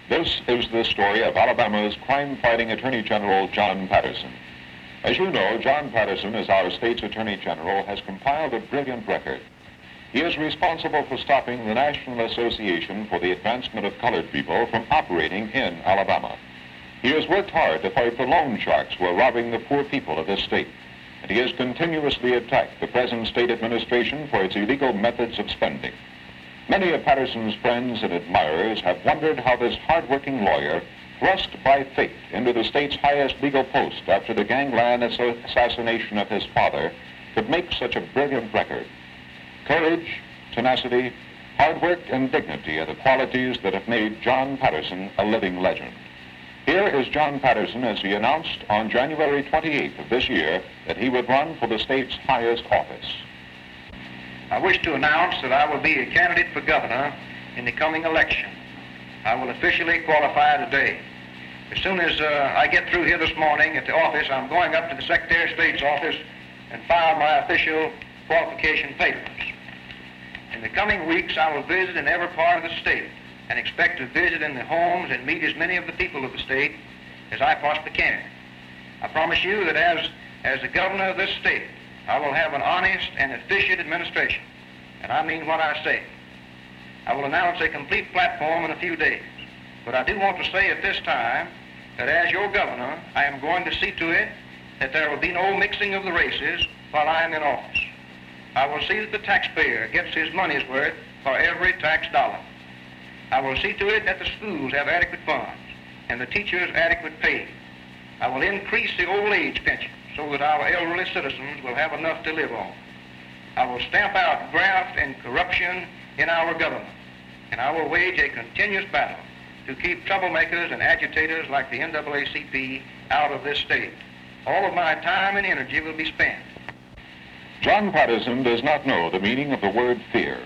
This is the story of Alabama's crime-fighting Attorney General John Patterson. As you know, John Patterson, as our state's Attorney General, has compiled a brilliant record. He is responsible for stopping the National Association for the Advancement of Colored People from operating in Alabama. He has worked hard to fight the loan sharks who are robbing the poor people of this state. And he has continuously attacked the present state administration for its illegal methods of spending. Many of Patterson's friends and admirers have wondered how this hard-working lawyer, thrust by fate into the state's highest legal post after the gangland assassination of his father, could make such a brilliant record. Courage, tenacity, hard work, and dignity are the qualities that have made John Patterson a living legend. Here is John Patterson as he announced on January 28th of this year that he would run for the state's highest office. I wish to announce that I will be a candidate for governor in the coming election. I will officially qualify today. As soon as I get through here this morning at the office, I'm going up to the Secretary of State's office and file my official qualification papers. In the coming weeks, I will visit in every part of the state and expect to visit in the homes and meet as many of the people of the state as I possibly can. I promise you that as the governor of this state, I will have an honest and efficient administration, and I mean what I say. I will announce a complete platform in a few days, but I do want to say at this time that as your governor, I am going to see to it that there will be no mixing of the races while I am in office. I will see that the taxpayer gets his money's worth for every tax dollar. I will see to it that the schools have adequate funds and the teachers adequate pay. I will increase the old age pension so that our elderly citizens will have enough to live on. I will stamp out graft and corruption in our government, and I will wage a continuous battle to keep troublemakers and agitators like the NAACP out of this state. All of my time and energy will be spent. John Patterson does not know the meaning of the word fear.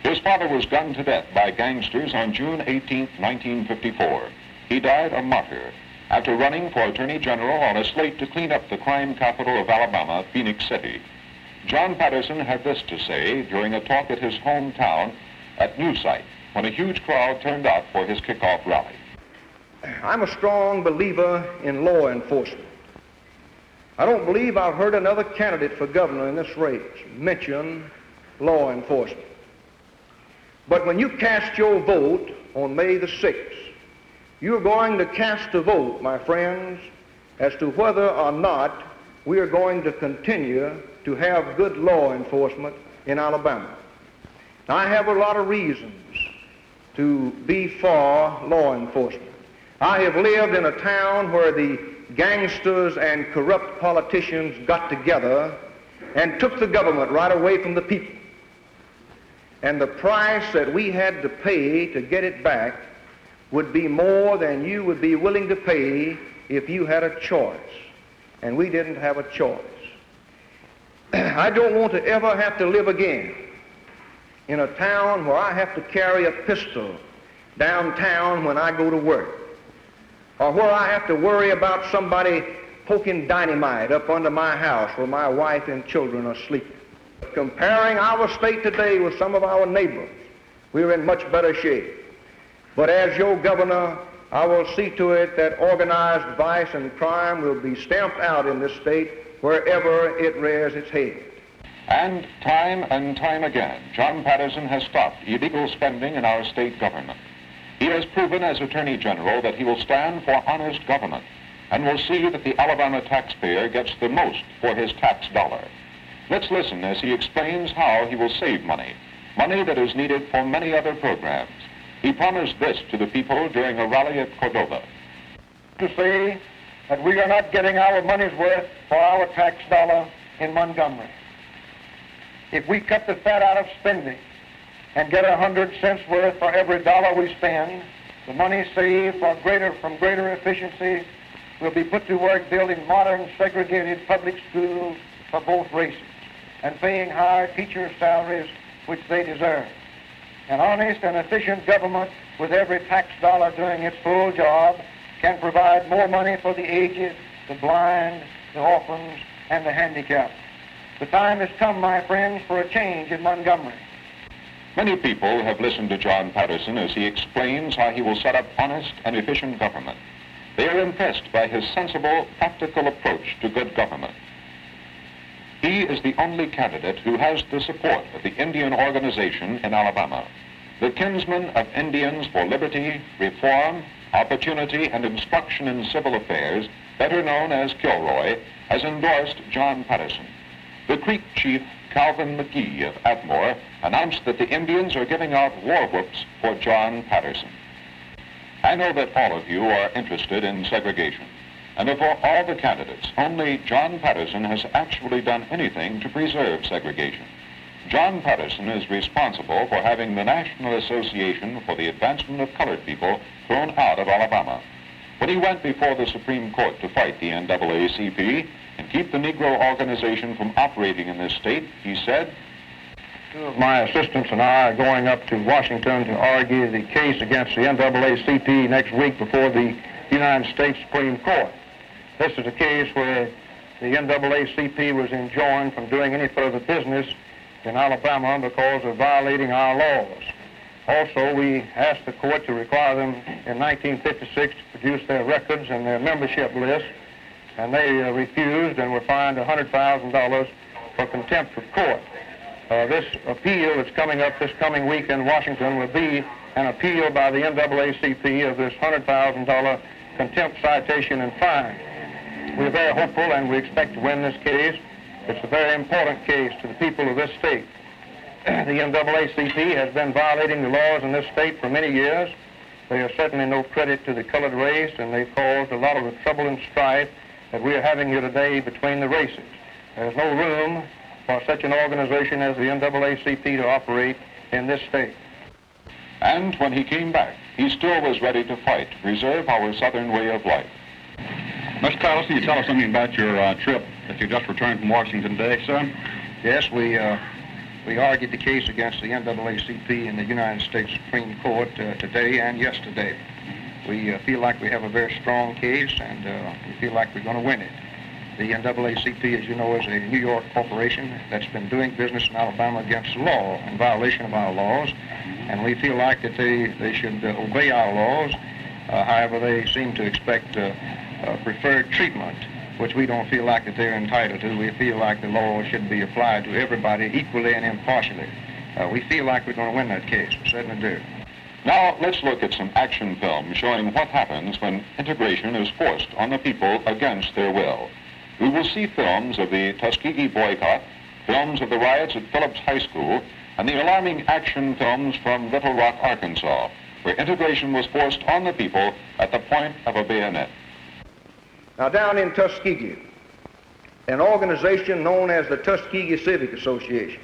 His father was gunned to death by gangsters on June 18, 1954. He died a martyr after running for Attorney General on a slate to clean up the crime capital of Alabama, Phoenix City. John Patterson had this to say during a talk at his hometown at New Site when a huge crowd turned out for his kickoff rally. I'm a strong believer in law enforcement. I don't believe I've heard another candidate for governor in this race mention law enforcement. But when you cast your vote on May the 6th, you're going to cast a vote, my friends, as to whether or not we are going to continue to have good law enforcement in Alabama. Now, I have a lot of reasons to be for law enforcement. I have lived in a town where the gangsters and corrupt politicians got together and took the government right away from the people. And the price that we had to pay to get it back would be more than you would be willing to pay if you had a choice. And we didn't have a choice. I don't want to ever have to live again in a town where I have to carry a pistol downtown when I go to work, or where I have to worry about somebody poking dynamite up under my house where my wife and children are sleeping. Comparing our state today with some of our neighbors, we're in much better shape. But as your governor, I will see to it that organized vice and crime will be stamped out in this state wherever it rears its head. And time again, John Patterson has stopped illegal spending in our state government. He has proven as Attorney General that he will stand for honest government and will see that the Alabama taxpayer gets the most for his tax dollar. Let's listen as he explains how he will save money that is needed for many other programs. He promised this to the people during a rally at Cordova. To say that we are not getting our money's worth for our tax dollar in Montgomery. If we cut the fat out of spending and get 100 cents worth for every dollar we spend, the money saved from greater efficiency will be put to work building modern segregated public schools for both races and paying higher teacher salaries which they deserve. An honest and efficient government with every tax dollar doing its full job can provide more money for the aged, the blind, the orphans, and the handicapped. The time has come, my friends, for a change in Montgomery. Many people have listened to John Patterson as he explains how he will set up honest and efficient government. They are impressed by his sensible, practical approach to good government. He is the only candidate who has the support of the Indian organization in Alabama. The kinsmen of Indians for Liberty, Reform, Opportunity, and Instruction in Civil Affairs, better known as Kilroy, has endorsed John Patterson. The Creek chief, Calvin McGee of Atmore, announced that the Indians are giving out war whoops for John Patterson. I know that all of you are interested in segregation, and of all the candidates, only John Patterson has actually done anything to preserve segregation. John Patterson is responsible for having the National Association for the Advancement of Colored People thrown out of Alabama. When he went before the Supreme Court to fight the NAACP and keep the Negro organization from operating in this state, he said, "Two of my assistants and I are going up to Washington to argue the case against the NAACP next week before the United States Supreme Court. This is a case where the NAACP was enjoined from doing any further business in Alabama because of violating our laws. Also, we asked the court to require them in 1956 to produce their records and their membership list, and they refused and were fined $100,000 for contempt of court. This appeal that's coming up this coming week in Washington will be an appeal by the NAACP of this $100,000 contempt citation and fine. We're very hopeful and we expect to win this case. It's a very important case to the people of this state. The NAACP has been violating the laws in this state for many years. They are certainly no credit to the colored race, and they've caused a lot of the trouble and strife that we are having here today between the races. There's no room for such an organization as the NAACP to operate in this state." And when he came back, he still was ready to fight to preserve our Southern way of life. Mr. Patterson, you tell us something about your trip that you just returned from Washington today, sir? Yes, we argued the case against the NAACP in the United States Supreme Court today and yesterday. We feel like we have a very strong case, and we feel like we're going to win it. The NAACP, as you know, is a New York corporation that's been doing business in Alabama against the law, in violation of our laws, and we feel like that they should obey our laws. However, they seem to expect preferred treatment, which we don't feel like that they're entitled to. We feel like the law should be applied to everybody equally and impartially. We feel like we're going to win that case. We certainly do. Now, let's look at some action films showing what happens when integration is forced on the people against their will. We will see films of the Tuskegee boycott, films of the riots at Phillips High School, and the alarming action films from Little Rock, Arkansas, where integration was forced on the people at the point of a bayonet. Now, down in Tuskegee, an organization known as the Tuskegee Civic Association,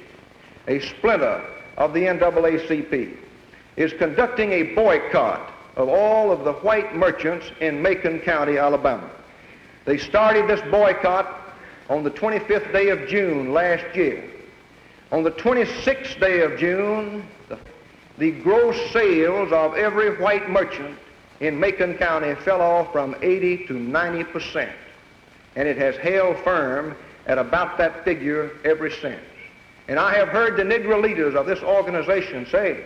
a splinter of the NAACP, is conducting a boycott of all of the white merchants in Macon County, Alabama. They started this boycott on the 25th day of June last year. On the 26th day of June, the gross sales of every white merchant in Macon County fell off from 80 to 90%, and it has held firm at about that figure ever since. And I have heard the Negro leaders of this organization say,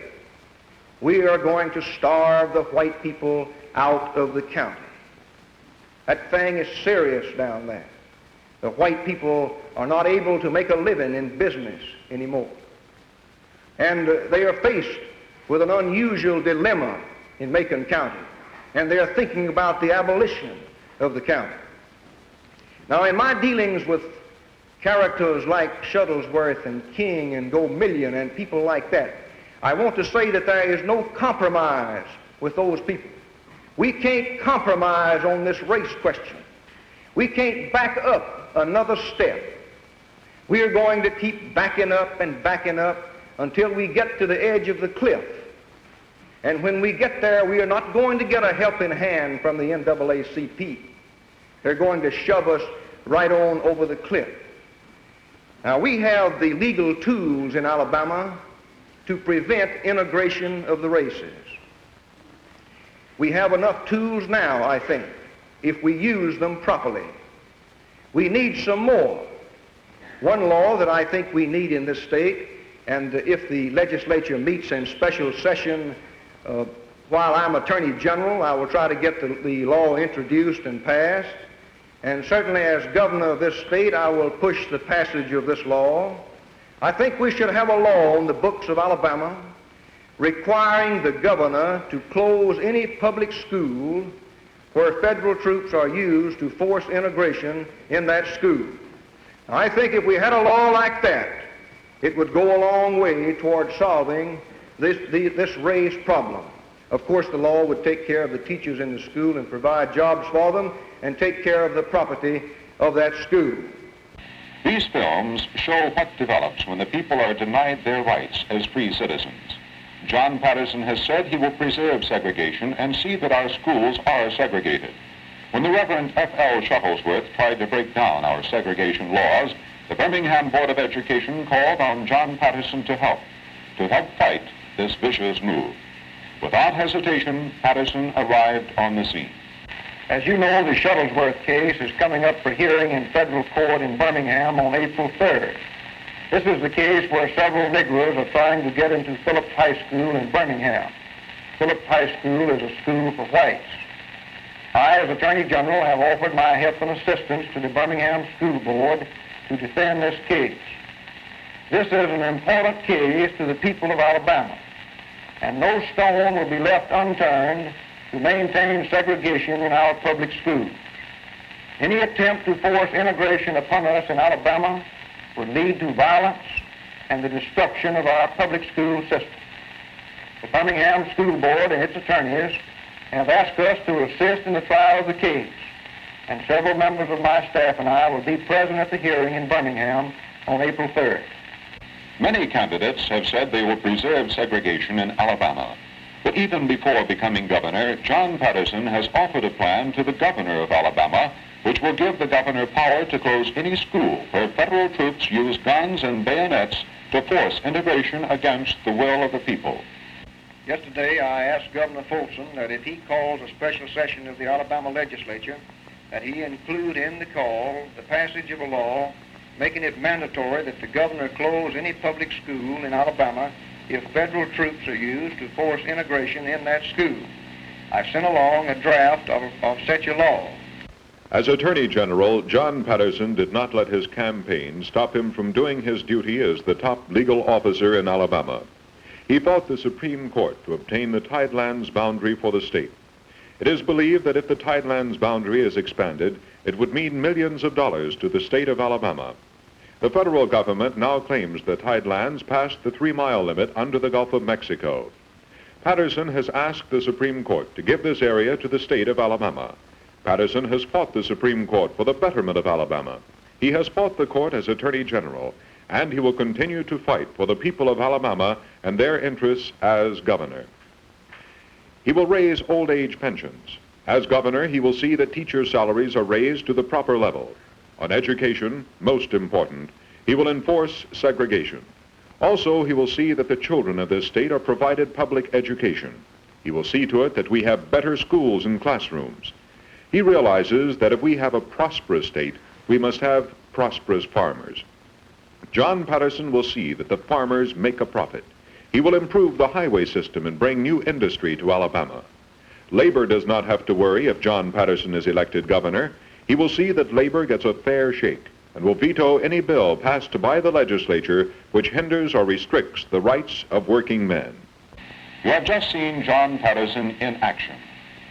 "We are going to starve the white people out of the county." That thing is serious down there. The white people are not able to make a living in business anymore. And they are faced with an unusual dilemma in Macon County, and they are thinking about the abolition of the county. Now, in my dealings with characters like Shuttlesworth and King and Gomillion and people like that, I want to say that there is no compromise with those people. We can't compromise on this race question. We can't back up another step. We are going to keep backing up and backing up until we get to the edge of the cliff. And when we get there, we are not going to get a helping hand from the NAACP. They're going to shove us right on over the cliff. Now, we have the legal tools in Alabama to prevent integration of the races. We have enough tools now, I think, if we use them properly. We need some more. One law that I think we need in this state and if the legislature meets in special session while I'm Attorney General, I will try to get the law introduced and passed. And certainly as governor of this state, I will push the passage of this law. I think we should have a law on the books of Alabama requiring the governor to close any public school where federal troops are used to force integration in that school. Now, I think if we had a law like that, it would go a long way toward solving this race problem. Of course, the law would take care of the teachers in the school and provide jobs for them and take care of the property of that school. These films show what develops when the people are denied their rights as free citizens. John Patterson has said he will preserve segregation and see that our schools are segregated. When the Reverend F.L. Shuttlesworth tried to break down our segregation laws, the Birmingham Board of Education called on John Patterson to help fight this vicious move. Without hesitation, Patterson arrived on the scene. As you know, the Shuttlesworth case is coming up for hearing in federal court in Birmingham on April 3rd. This is the case where several Negroes are trying to get into Phillips High School in Birmingham. Phillips High School is a school for whites. I, as Attorney General, have offered my help and assistance to the Birmingham School Board to defend this case. This is an important case to the people of Alabama, and no stone will be left unturned to maintain segregation in our public schools. Any attempt to force integration upon us in Alabama would lead to violence and the destruction of our public school system. The Birmingham School Board and its attorneys have asked us to assist in the trial of the case, and several members of my staff and I will be present at the hearing in Birmingham on April 3rd. Many candidates have said they will preserve segregation in Alabama. But even before becoming governor, John Patterson has offered a plan to the governor of Alabama, which will give the governor power to close any school where federal troops use guns and bayonets to force integration against the will of the people. Yesterday, I asked Governor Folsom that if he calls a special session of the Alabama legislature, that he include in the call the passage of a law making it mandatory that the governor close any public school in Alabama if federal troops are used to force integration in that school. I sent along a draft of such a law. As Attorney General, John Patterson did not let his campaign stop him from doing his duty as the top legal officer in Alabama. He fought the Supreme Court to obtain the Tidelands boundary for the state. It is believed that if the Tidelands boundary is expanded, it would mean millions of dollars to the state of Alabama. The federal government now claims the Tidelands passed the 3-mile limit under the Gulf of Mexico. Patterson has asked the Supreme Court to give this area to the state of Alabama. Patterson has fought the Supreme Court for the betterment of Alabama. He has fought the court as Attorney General, and he will continue to fight for the people of Alabama and their interests as governor. He will raise old age pensions. As governor, he will see that teachers' salaries are raised to the proper level. On education, most important, he will enforce segregation. Also, he will see that the children of this state are provided public education. He will see to it that we have better schools and classrooms. He realizes that if we have a prosperous state, we must have prosperous farmers. John Patterson will see that the farmers make a profit. He will improve the highway system and bring new industry to Alabama. Labor does not have to worry if John Patterson is elected governor. He will see that labor gets a fair shake and will veto any bill passed by the legislature which hinders or restricts the rights of working men. You have just seen John Patterson in action.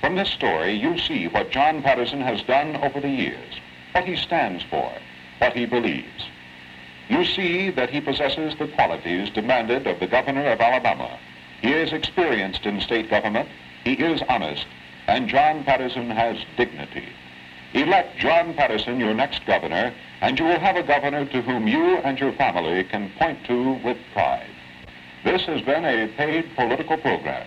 From this story, you see what John Patterson has done over the years, what he stands for, what he believes. You see that he possesses the qualities demanded of the governor of Alabama. He is experienced in state government, he is honest, and John Patterson has dignity. Elect John Patterson your next governor, and you will have a governor to whom you and your family can point to with pride. This has been a paid political program.